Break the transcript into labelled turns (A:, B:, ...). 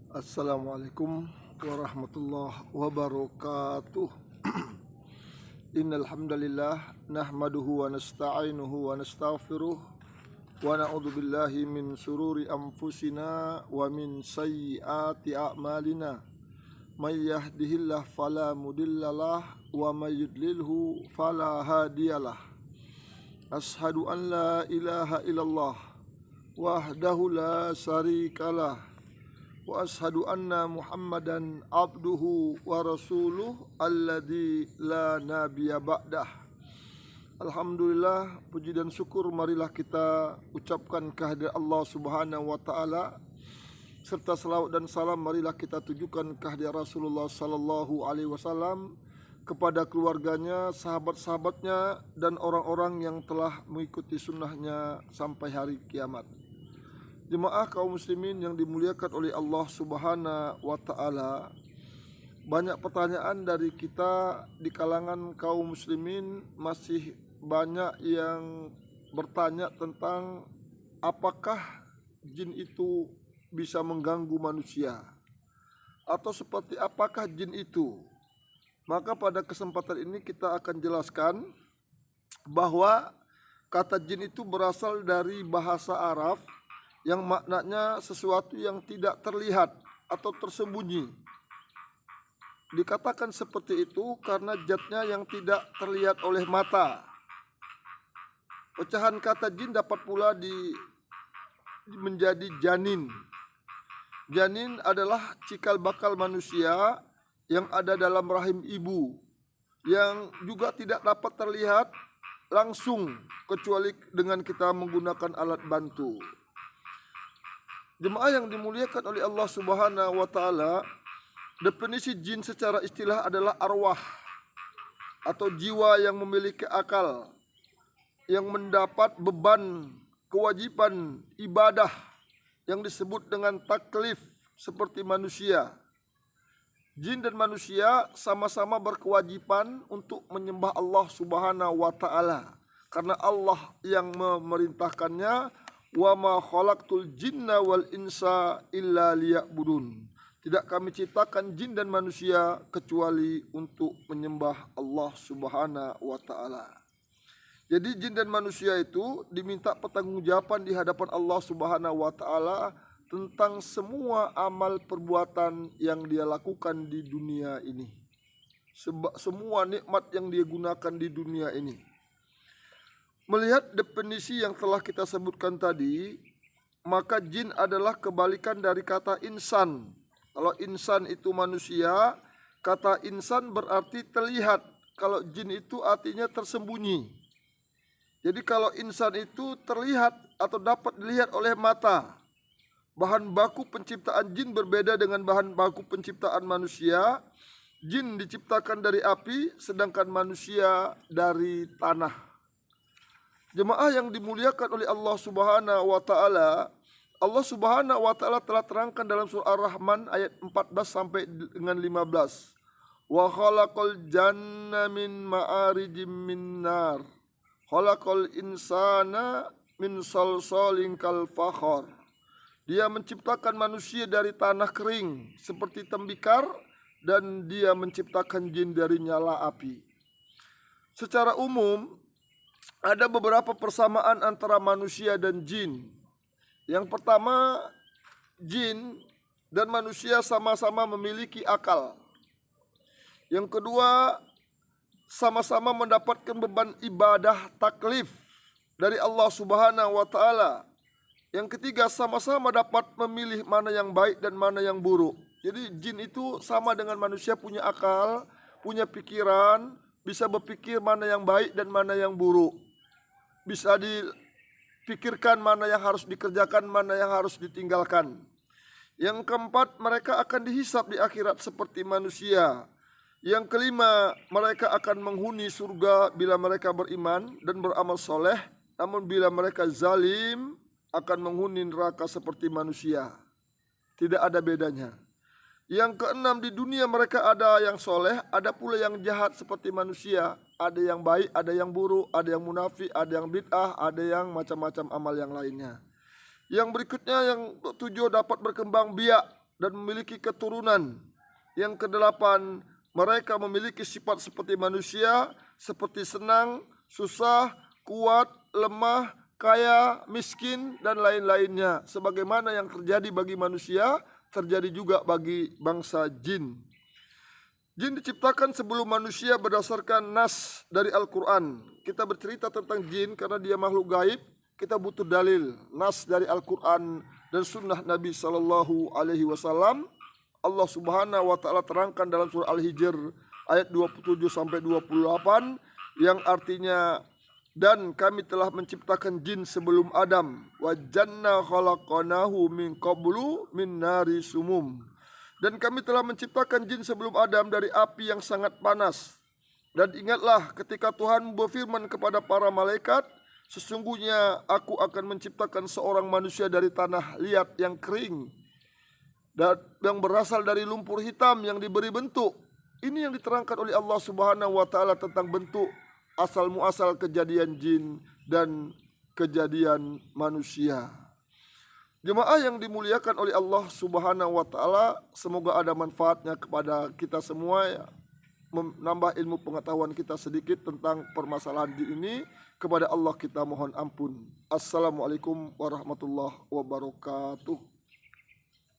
A: Assalamualaikum warahmatullahi wabarakatuh. Innal hamdalillah nahmaduhu wa nasta'inuhu wa nastaghfiruh wa na'udzu billahi min sururi anfusina wa min sayyiati a'malina. May yahdihillahu fala mudhillalah wa may yudlilhu fala hadiyalah. Ashhadu an la ilaha illallah wahdahu la syarikalah wa ashhadu anna Muhammadan abduhu wa rasuluh alladzi la nabiyya ba'dah. Alhamdulillah, puji dan syukur marilah kita ucapkan kehadirat Allah Subhanahu wa taala, serta salawat dan salam marilah kita tujukan kehadirat Rasulullah sallallahu alaihi wasallam, kepada keluarganya, sahabat-sahabatnya, dan orang-orang yang telah mengikuti sunnahnya sampai hari kiamat. Jemaah kaum muslimin yang dimuliakan oleh Allah Subhanahu wa taala, banyak pertanyaan dari kita di kalangan kaum muslimin. Masih banyak yang bertanya tentang apakah jin itu bisa mengganggu manusia, atau seperti apakah jin itu. Maka pada kesempatan ini kita akan jelaskan bahwa kata jin itu berasal dari bahasa Arab yang maknanya sesuatu yang tidak terlihat atau tersembunyi. Dikatakan seperti itu karena zatnya yang tidak terlihat oleh mata. Pecahan kata jin dapat pula menjadi janin. Janin adalah cikal bakal manusia yang ada dalam rahim ibu, yang juga tidak dapat terlihat langsung kecuali dengan kita menggunakan alat bantu. Jemaah yang dimuliakan oleh Allah Subhanahu wa taala, definisi jin secara istilah adalah arwah atau jiwa yang memiliki akal, yang mendapat beban kewajiban ibadah yang disebut dengan taklif seperti manusia. Jin dan manusia sama-sama berkewajiban untuk menyembah Allah Subhanahu wa taala, karena Allah yang memerintahkannya. Wa ma khalaqtul jinna wal insa illa liya'budun. Tidak kami ciptakan jin dan manusia kecuali untuk menyembah Allah Subhanahu wa taala. Jadi jin dan manusia itu diminta pertanggungjawaban di hadapan Allah Subhanahu wa taala tentang semua amal perbuatan yang dia lakukan di dunia ini. Semua nikmat yang dia gunakan di dunia ini. Melihat definisi yang telah kita sebutkan tadi, maka jin adalah kebalikan dari kata insan. Kalau insan itu manusia, kata insan berarti terlihat. Kalau jin itu artinya tersembunyi. Jadi kalau insan itu terlihat atau dapat dilihat oleh mata. Bahan baku penciptaan jin berbeda dengan bahan baku penciptaan manusia. Jin diciptakan dari api, sedangkan manusia dari tanah. Jemaah yang dimuliakan oleh Allah Subhanahu wa taala, Allah Subhanahu wa taala telah terangkan dalam surah Ar-Rahman ayat 14 sampai dengan 15. Wa khalaqal janna min ma'arijim min nar. Khalaqal insana min salsalin kal fakhar. Dia menciptakan manusia dari tanah kering seperti tembikar, dan dia menciptakan jin dari nyala api. Secara umum ada beberapa persamaan antara manusia dan jin. Yang pertama, jin dan manusia sama-sama memiliki akal. Yang kedua, sama-sama mendapatkan beban ibadah taklif dari Allah Subhanahu wa taala. Yang ketiga, sama-sama dapat memilih mana yang baik dan mana yang buruk. Jadi jin itu sama dengan manusia, punya akal, punya pikiran, bisa berpikir mana yang baik dan mana yang buruk. Bisa dipikirkan mana yang harus dikerjakan, mana yang harus ditinggalkan. Yang keempat, mereka akan dihisab di akhirat seperti manusia. Yang kelima, mereka akan menghuni surga bila mereka beriman dan beramal soleh. Namun bila mereka zalim, akan menghuni neraka seperti manusia. Tidak ada bedanya. Yang keenam, di dunia mereka ada yang soleh, ada pula yang jahat seperti manusia. Ada yang baik, ada yang buruk, ada yang munafik, ada yang bid'ah, ada yang macam-macam amal yang lainnya. Yang berikutnya, yang tujuh, dapat berkembang biak dan memiliki keturunan. Yang kedelapan, mereka memiliki sifat seperti manusia, seperti senang, susah, kuat, lemah, kaya, miskin, dan lain-lainnya. Sebagaimana yang terjadi bagi manusia, terjadi juga bagi bangsa jin. Jin diciptakan sebelum manusia berdasarkan nas dari Al-Quran. Kita bercerita tentang jin karena dia makhluk gaib. Kita butuh dalil, nas dari Al-Quran dan sunnah Nabi SAW. Allah Subhanahu wa Ta'ala terangkan dalam surah Al-Hijr ayat 27-28 yang artinya, dan kami telah menciptakan jin sebelum Adam, wa janna khalaqnahu min qablu min nari sumum. Dan kami telah menciptakan jin sebelum Adam dari api yang sangat panas. Dan ingatlah ketika Tuhan berfirman kepada para malaikat, sesungguhnya aku akan menciptakan seorang manusia dari tanah liat yang kering dan yang berasal dari lumpur hitam yang diberi bentuk. Ini yang diterangkan oleh Allah Subhanahu wa Ta'ala tentang bentuk asal muasal kejadian jin dan kejadian manusia. Jemaah yang dimuliakan oleh Allah Subhanahu wa Ta'ala, semoga ada manfaatnya kepada kita semua ya, menambah ilmu pengetahuan kita sedikit tentang permasalahan ini. Kepada Allah kita mohon ampun. Assalamualaikum warahmatullahi wabarakatuh.